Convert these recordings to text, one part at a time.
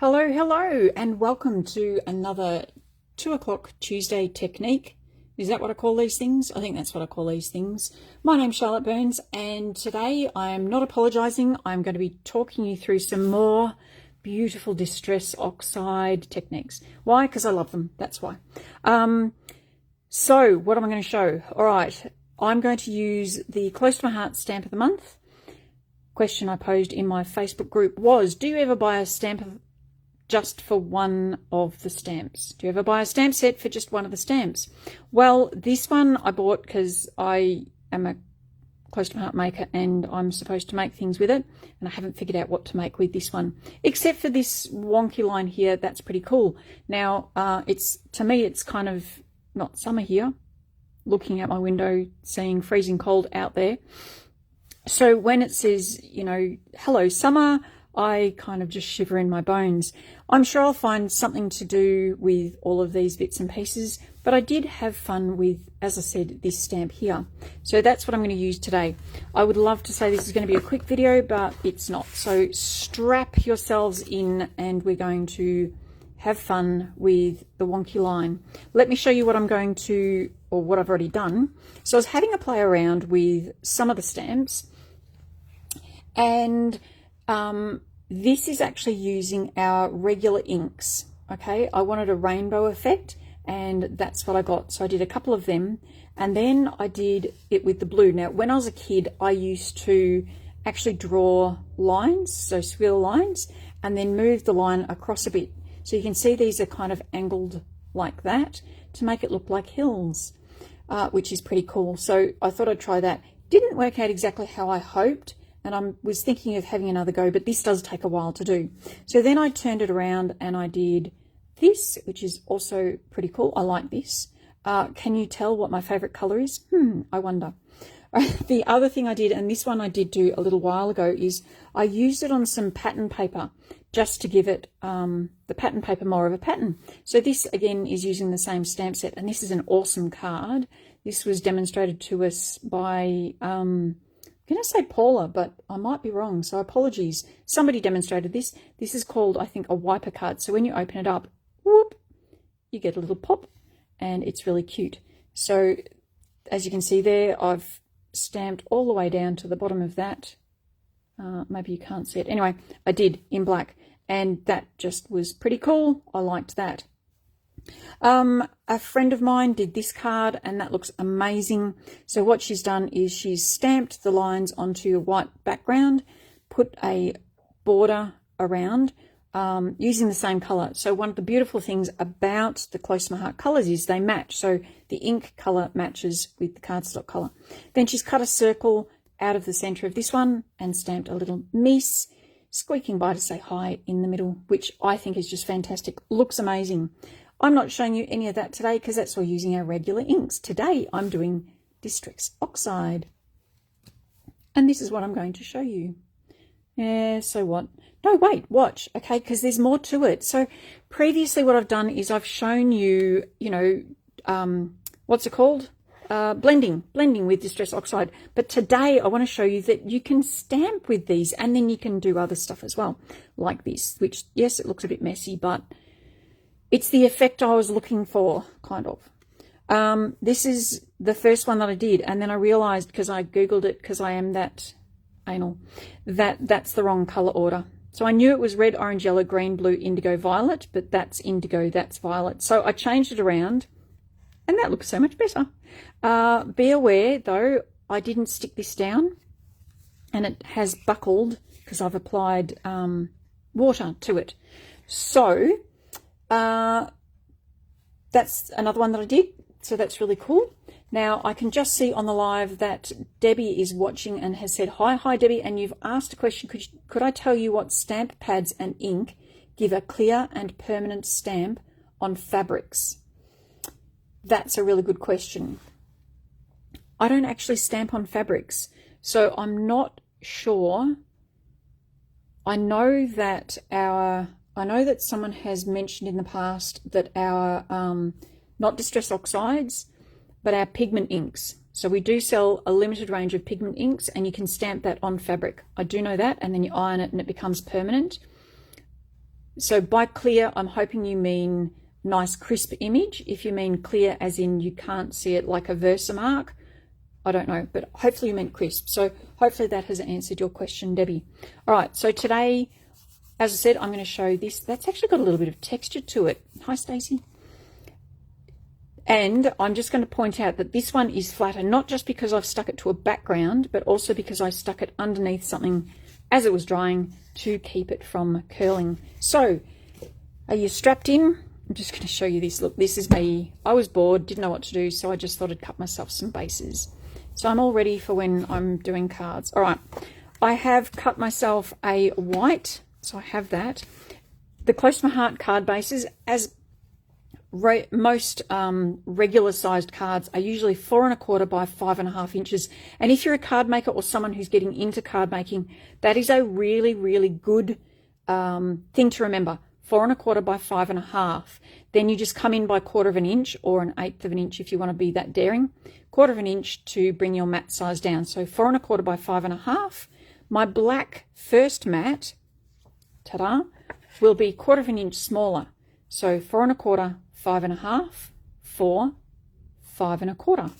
Hello, hello, and welcome to another 2 o'clock Tuesday technique. Is that what I call these things? I think that's what I call these things. My name's Charlotte Burns, and today I am not apologising. I'm going to be talking you through some more beautiful Distress Oxide techniques. Why? Because I love them. That's why. So what am I going to show? All right, I'm going to use the Close to My Heart Stamp of the Month. Question I posed in my Facebook group was, do you ever buy a stamp just for one of the stamps? Do you ever buy a stamp set for just one of the stamps? Well, this one I bought because I am a Close to My Heart maker and I'm supposed to make things with it, and I haven't figured out what to make with this one, except for this wonky line here. That's pretty cool. Now, to me, it's kind of not summer here, looking out my window, seeing freezing cold out there. So when it says, you know, hello summer, I kind of just shiver in my bones. I'm sure I'll find something to do with all of these bits and pieces, but I did have fun with, as I said, this stamp here. So that's what I'm going to use today. I would love to say this is going to be a quick video, but it's not. So strap yourselves in and we're going to have fun with the wonky line. Let me show you what I'm going to, or what I've already done. So I was having a play around with some of the stamps, and this is actually using our regular inks. Okay, I wanted a rainbow effect, and that's what I got. So I did a couple of them, and then I did it with the blue. Now, when I was a kid, I used to actually draw lines, so swirl lines, and then move the line across a bit. So you can see these are kind of angled like that to make it look like hills, which is pretty cool. So I thought I'd try that. Didn't work out exactly how I hoped, and I was thinking of having another go, but this does take a while to do. So then I turned it around and I did this, which is also pretty cool. I like this. Can you tell what my favorite color is? I wonder. The other thing I did, and this one I did do a little while ago, is I used it on some pattern paper just to give it the pattern paper more of a pattern. So this again is using the same stamp set, and this is an awesome card. This was demonstrated to us by I'm going to say Paula, but I might be wrong, so apologies. Somebody demonstrated this. This is called, I think, a wiper card. So when you open it up, whoop, you get a little pop, and it's really cute. So as you can see there, I've stamped all the way down to the bottom of that. Maybe you can't see it. Anyway, I did in black, and that just was pretty cool. I liked that. A friend of mine did this card, and that looks amazing. So what she's done is she's stamped the lines onto a white background, put a border around using the same color. So one of the beautiful things about the Close to My Heart colors is they match. So the ink color matches with the cardstock color. Then she's cut a circle out of the center of this one and stamped a little miss squeaking by to say hi in the middle, which I think is just fantastic. Looks amazing. I'm not showing you any of that today because that's all using our regular inks. Today I'm doing Distress Oxide, and this is what I'm going to show you. Yeah, so what? No, wait, watch, okay, because there's more to it. So previously what I've done is I've shown you, what's it called? Blending with Distress Oxide. But today I want to show you that you can stamp with these, and then you can do other stuff as well, like this, which, yes, it looks a bit messy, but it's the effect I was looking for, kind of. This is the first one that I did, and then I realized, because I Googled it, because I am that anal, that's the wrong color order. So I knew it was red, orange, yellow, green, blue, indigo, violet, but that's indigo, that's violet. So I changed it around, and that looks so much better. Be aware, though, I didn't stick this down, and it has buckled because I've applied water to it. So that's another one that I did, so that's really cool. Now I can just see on the live that Debbie is watching and has said hi Debbie, and you've asked a question, could I tell you what stamp pads and ink give a clear and permanent stamp on fabrics? That's a really good question. I don't actually stamp on fabrics, so I'm not sure. I know that someone has mentioned in the past that our, not Distress Oxides, but our pigment inks. So we do sell a limited range of pigment inks, and you can stamp that on fabric. I do know that, and then you iron it and it becomes permanent. So by clear, I'm hoping you mean nice crisp image. If you mean clear as in you can't see it like a Versamark, I don't know, but hopefully you meant crisp. So hopefully that has answered your question, Debbie. All right, so today, as I said, I'm going to show this. That's actually got a little bit of texture to it. Hi, Stacey. And I'm just going to point out that this one is flatter, not just because I've stuck it to a background, but also because I stuck it underneath something as it was drying to keep it from curling. So, are you strapped in? I'm just going to show you this. Look, this is me. I was bored, didn't know what to do, so I just thought I'd cut myself some bases. So I'm all ready for when I'm doing cards. All right, I have cut myself a white, so I have that. The Close to My Heart card bases, as most regular sized cards, are usually 4 1/4 by 5 1/2 inches. And if you're a card maker or someone who's getting into card making, that is a really, really good thing to remember. 4 1/4 by 5 1/2. Then you just come in by 1/4 inch or 1/8 of an inch if you want to be that daring. 1/4 inch to bring your mat size down. So 4 1/4 by 5 1/2. My black first mat, ta-da, will be 1/4 inch smaller. So 4 1/4, 5 1/2, 4, 5 1/4.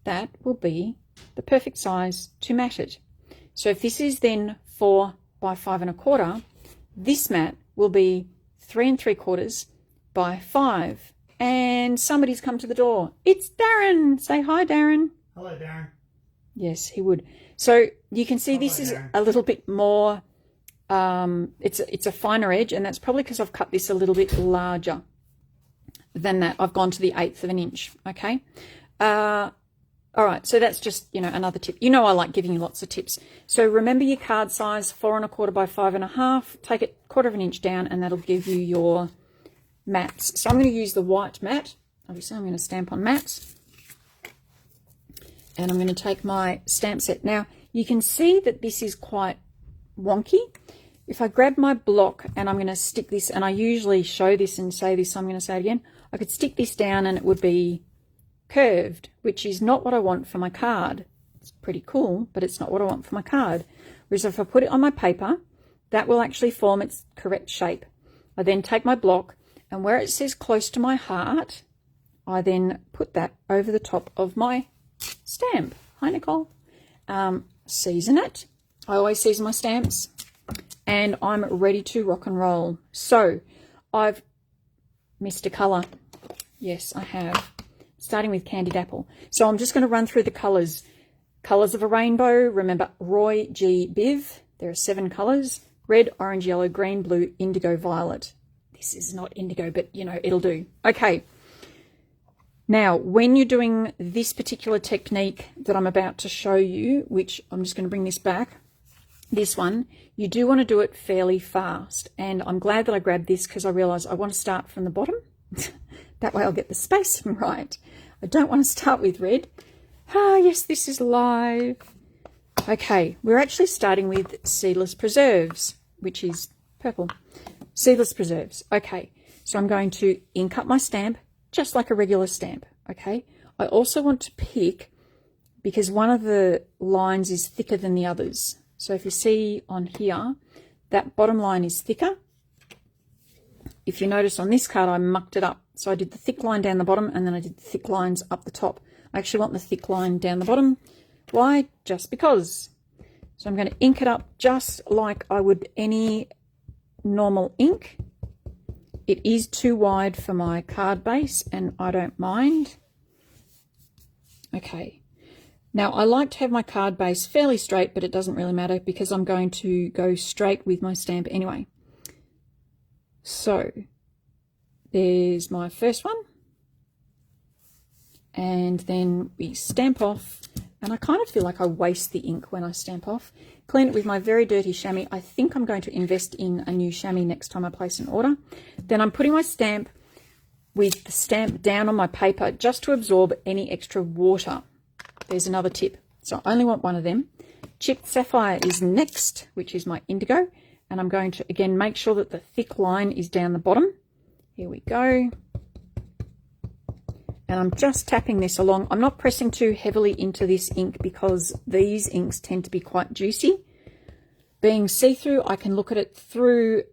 That will be the perfect size to mat it. So if this is then 4 by 5 1/4, this mat will be 3 3/4 by 5. And somebody's come to the door. It's Darren. Say hi, Darren. Hello, Darren. Yes, he would. So you can see this is a little bit more, it's a finer edge, and that's probably because I've cut this a little bit larger than that. I've gone to the 1/8 of an inch, okay? All right, so that's just, another tip. You know I like giving you lots of tips. So remember your card size, 4 1/4 by 5 1/2. Take it 1/4 inch down, and that'll give you your mats. So I'm going to use the white mat. Obviously, I'm going to stamp on mats. And I'm going to take my stamp set. Now, you can see that this is quite wonky. If I grab my block and I'm going to stick this, and I usually show this and say this, so I'm going to say it again. I could stick this down and it would be curved, which is not what I want for my card. It's pretty cool, but it's not what I want for my card. Whereas if I put it on my paper, that will actually form its correct shape. I then take my block, and where it says Close to My Heart, I then put that over the top of my stamp. Hi, Nicole. Season it. I always season my stamps. And I'm ready to rock and roll. So I've missed a colour. Yes, I have. Starting with Candied Apple. So I'm just going to run through the colours. Colours of a rainbow. Remember, Roy G. Biv. There are 7 colours. Red, orange, yellow, green, blue, indigo, violet. This is not indigo, but, it'll do. Okay. Now, when you're doing this particular technique that I'm about to show you, which I'm just going to bring this back, this one, you do want to do it fairly fast. And I'm glad that I grabbed this because I realised I want to start from the bottom. That way I'll get the spacing right. I don't want to start with red. Ah, yes, this is live. Okay, we're actually starting with Seedless Preserves, which is purple. Seedless Preserves. Okay, so I'm going to ink up my stamp just like a regular stamp, okay? I also want to pick, because one of the lines is thicker than the others. So if you see on here, that bottom line is thicker. If you notice on this card, I mucked it up. So I did the thick line down the bottom, and then I did the thick lines up the top. I actually want the thick line down the bottom. Why? Just because. So I'm going to ink it up just like I would any normal ink. It is too wide for my card base, and I don't mind. Okay. Now, I like to have my card base fairly straight, but it doesn't really matter because I'm going to go straight with my stamp anyway. So, there's my first one. And then we stamp off. And I kind of feel like I waste the ink when I stamp off. Clean it with my very dirty chamois. I think I'm going to invest in a new chamois next time I place an order. Then I'm putting my stamp with the stamp down on my paper just to absorb any extra water. There's another tip. So I only want one of them. Chipped Sapphire is next, which is my indigo. And I'm going to, again, make sure that the thick line is down the bottom. Here we go. And I'm just tapping this along. I'm not pressing too heavily into this ink because these inks tend to be quite juicy. Being see-through, I can look at it through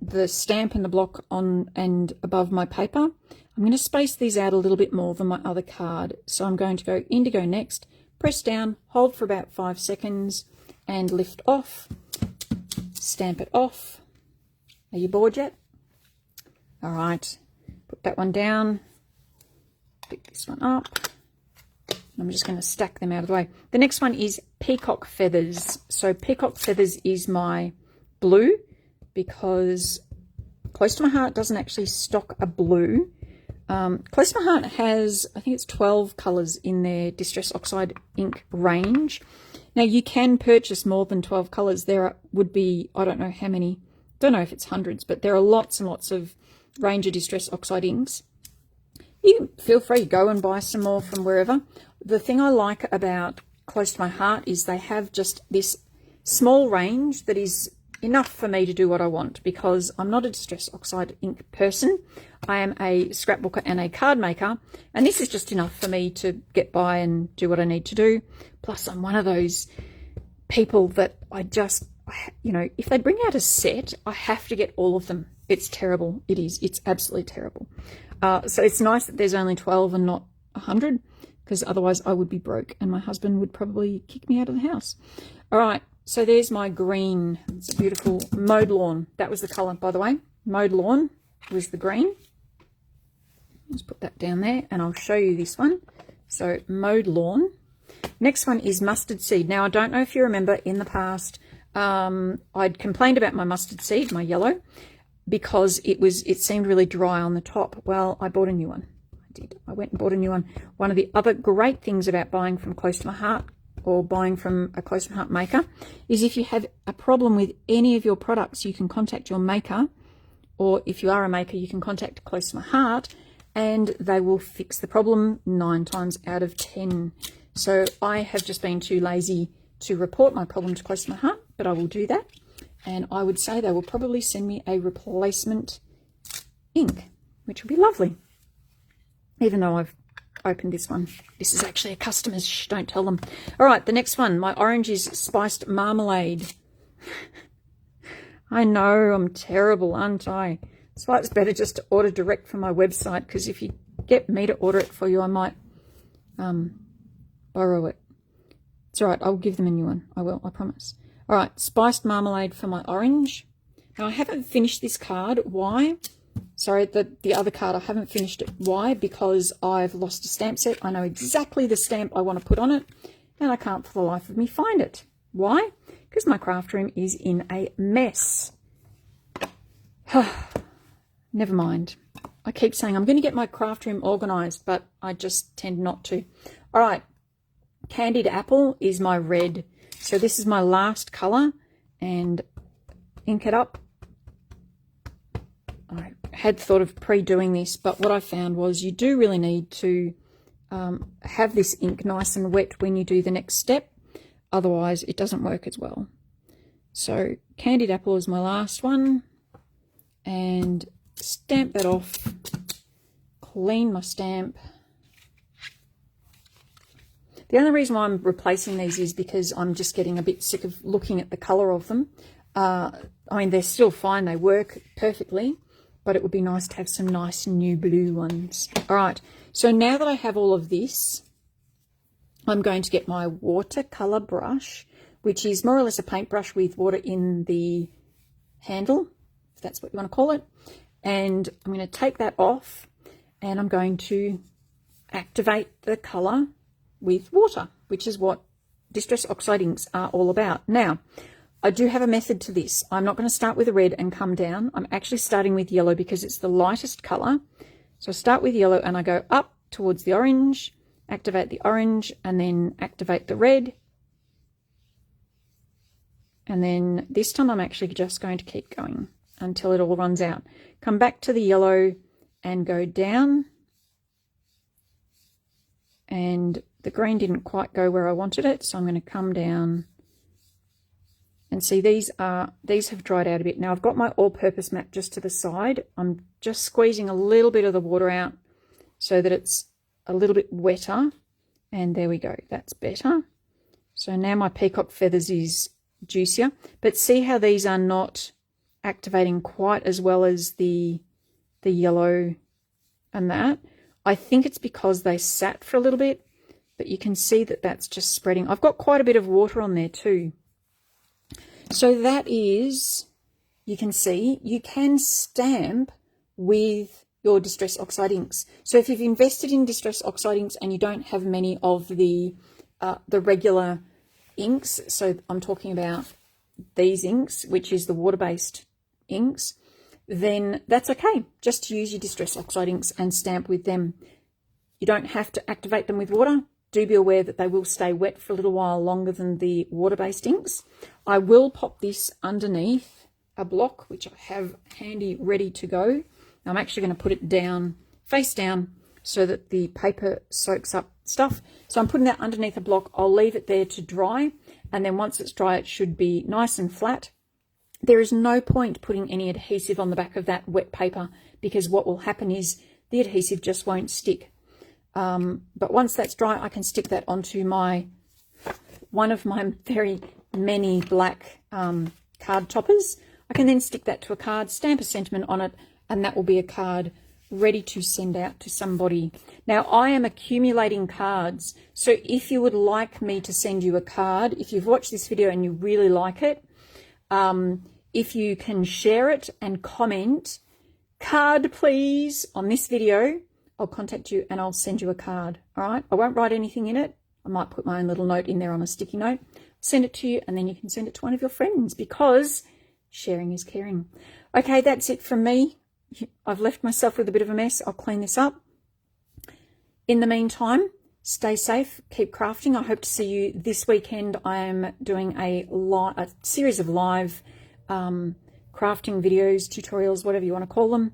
the stamp and the block on and above my paper. I'm going to space these out a little bit more than my other card. So I'm going to go Indigo next, press down, hold for about 5 seconds and lift off, stamp it off. Are you bored yet? All right, put that one down, pick this one up. I'm just going to stack them out of the way. The next one is Peacock Feathers. So Peacock Feathers is my blue because Close to My Heart doesn't actually stock a blue. Close to My Heart has, I think it's 12 colours in their Distress Oxide ink range. Now you can purchase more than 12 colours. There would be, I don't know how many, don't know if it's hundreds, but there are lots and lots of range of Distress Oxide inks. You feel free, go and buy some more from wherever. The thing I like about Close to My Heart is they have just this small range that is enough for me to do what I want, because I'm not a Distress Oxide ink person. I am a scrapbooker and a card maker, and this is just enough for me to get by and do what I need to do. Plus, I'm one of those people that I just, you know, if they bring out a set, I have to get all of them. It's terrible. It is. It's absolutely terrible. So it's nice that there's only 12 and not 100, because otherwise I would be broke and my husband would probably kick me out of the house. All right, so there's my green. It's a beautiful Mowed Lawn. That was the colour, by the way. Mowed Lawn was the green. Let's put that down there and I'll show you this one. So Mowed Lawn. Next one is Mustard Seed. Now, I don't know if you remember in the past, I'd complained about my mustard seed, my yellow, because it seemed really dry on the top. Well, I bought a new one. I went and bought a new one. One of the other great things about buying from Close to My Heart or buying from a Close to My Heart maker is if you have a problem with any of your products, you can contact your maker, or if you are a maker, you can contact Close to My Heart and they will fix the problem 9 times out of 10. So I have just been too lazy to report my problem to Close to My Heart, but I will do that. And I would say they will probably send me a replacement ink, which would be lovely. Even though I've opened this one. This is actually a customer's. Shh, don't tell them. All right, the next one. My orange is Spiced Marmalade. I know, I'm terrible, aren't I? That's why it's better just to order direct from my website, because if you get me to order it for you, I might borrow it. It's all right. I'll give them a new one. I will, I promise. All right, Spiced Marmalade for my orange. Now, I haven't finished this card. Why? Sorry, the other card, I haven't finished it. Why? Because I've lost a stamp set. I know exactly the stamp I want to put on it, and I can't for the life of me find it. Why? Because my craft room is in a mess. Never mind. I keep saying I'm going to get my craft room organised, but I just tend not to. All right, Candied Apple is my red. So this is my last colour, and ink it up. I had thought of pre-doing this, but what I found was you do really need to have this ink nice and wet when you do the next step. Otherwise, it doesn't work as well. So Candied Apple is my last one. And stamp that off. Clean my stamp. The only reason why I'm replacing these is because I'm just getting a bit sick of looking at the colour of them. I mean, they're still fine. They work perfectly. But it would be nice to have some nice new blue ones. All right, so now that I have all of this, I'm going to get my watercolor brush, which is more or less a paintbrush with water in the handle, if that's what you want to call it. And I'm going to take that off and I'm going to activate the color with water, which is what Distress Oxide inks are all about. Now, I do have a method to this. I'm not going to start with a red and come down. I'm actually starting with yellow because it's the lightest colour. So I start with yellow and I go up towards the orange, activate the orange, and then activate the red. And then this time I'm actually just going to keep going until it all runs out. Come back to the yellow and go down. And the green didn't quite go where I wanted it, so I'm going to come down. And see, these have dried out a bit. Now I've got my all-purpose mat just to the side. I'm just squeezing a little bit of the water out so that it's a little bit wetter. And there we go. That's better. So now my Peacock Feathers is juicier. But see how these are not activating quite as well as the yellow and that. I think it's because they sat for a little bit, but you can see that that's just spreading. I've got quite a bit of water on there too. So that is, you can see, you can stamp with your Distress Oxide inks. So if you've invested in Distress Oxide inks and you don't have many of the regular inks, so I'm talking about these inks, which is the water-based inks, then that's okay. Just use your Distress Oxide inks and stamp with them. You don't have to activate them with water. Do be aware that they will stay wet for a little while longer than the water-based inks. I will pop this underneath a block, which I have handy ready to go. I'm actually going to put it down, face down, so that the paper soaks up stuff. So I'm putting that underneath a block. I'll leave it there to dry, and then once it's dry, it should be nice and flat. There is no point putting any adhesive on the back of that wet paper, because what will happen is the adhesive just won't stick. But once that's dry, I can stick that onto one of my very many black card toppers. I can then stick that to a card, stamp a sentiment on it, and that will be a card ready to send out to somebody. Now, I am accumulating cards, so if you would like me to send you a card, if you've watched this video and you really like it, if you can share it and comment, "Card please," on this video, I'll contact you and I'll send you a card. All right, I won't write anything in it. I might put my own little note in there on a sticky note, send it to you, and then you can send it to one of your friends, because sharing is caring. Okay, that's it from me. I've left myself with a bit of a mess. I'll clean this up. In the meantime, stay safe, keep crafting. I hope to see you this weekend. I am doing a series of live crafting videos, tutorials, whatever you want to call them,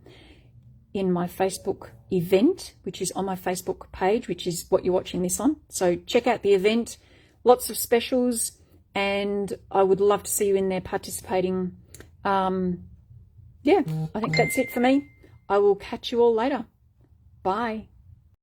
in my Facebook event, which is on my Facebook page, which is what you're watching this on. So check out the event, lots of specials, and I would love to see you in there participating. Yeah, I think that's it for me. I will catch you all later. Bye.